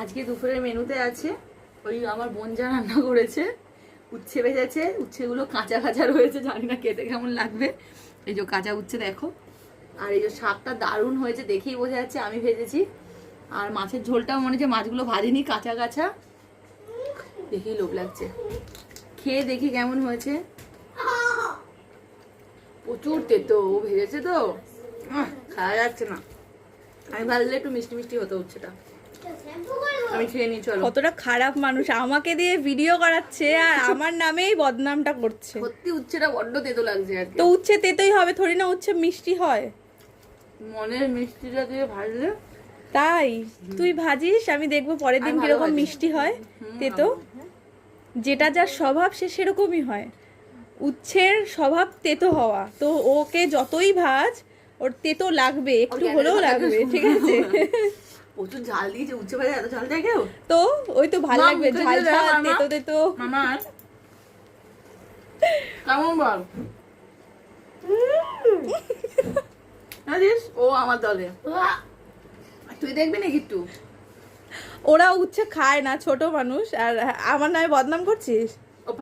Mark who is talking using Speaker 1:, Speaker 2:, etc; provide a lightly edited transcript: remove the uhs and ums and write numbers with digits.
Speaker 1: আজকে দুপুরের মেনুতে আছে ওই আমার বোন যা রান্না করেছে, উচ্ছে ভেজেছে, উচ্ছেগুলো কাঁচা কাঁচা রয়েছে, জানি না খেতে কেমন লাগবে। এই যে কাঁচা উচ্ছে দেখো, আর এই যে শাকটা দারুণ হয়েছে, দেখেই বোঝা যাচ্ছে আমি ভেজেছি। আর মাছের ঝোলটাও মনে হচ্ছে মাছগুলো ভাজিনি, কাঁচা কাঁচা, দেখেই লোভ লাগছে। খেয়ে দেখি কেমন হয়েছে। প্রচুর তেতো, ও ভেজেছে তো খাওয়া যাচ্ছে না। আমি ভাবলে একটু মিষ্টি মিষ্টি হতো উচ্ছেটা। আমি খেয়ে নি, চলো।
Speaker 2: কতটা খারাপ মানুষ, আমাকে দিয়ে ভিডিও করাচ্ছে আর আমার নামেই বদনামটা করছে।
Speaker 1: সত্যি উচ্ছেটা বড্ড তেতো লাগছে আজকে।
Speaker 2: তো উচ্ছে তেতোই হবে, থোড়ি না উচ্ছে মিষ্টি হয়।
Speaker 1: মনের মিষ্টিটা দিয়ে ভাজলে
Speaker 2: তাই তুই ভাজিস, আমি দেখবো পরের দিন
Speaker 1: আমি ভালো
Speaker 2: কিরকম
Speaker 1: ভাজি।
Speaker 2: মিষ্টি হয়। তেতো যেটা যার স্বভাব সে সেরকমই হয়। উচ্ছের স্বভাব তেতো হওয়া, তো ওকে যতই ভাজ ওর তেতো লাগবে, একটু হলেও লাগবে, ঠিক আছে?
Speaker 1: প্রচুর ঝাল দিয়েছে, উচ্ছে ভাজা এত ঝাল দেয় কেউ?
Speaker 2: তো ওই তো ভালো
Speaker 1: মা,
Speaker 2: লাগবে,
Speaker 1: মুখে
Speaker 2: ঝাল
Speaker 1: দিয়ে দে,
Speaker 2: ঝাল
Speaker 1: মামা।
Speaker 2: তেতো তেতো।
Speaker 1: মামা কেমন বল? জানিস ও আমার দলে, তুই দেখবি নাকি একটু?
Speaker 2: ওরা উচ্ছে খায় না, ছোট মানুষ, আর আমার নামে বদনাম করছিস।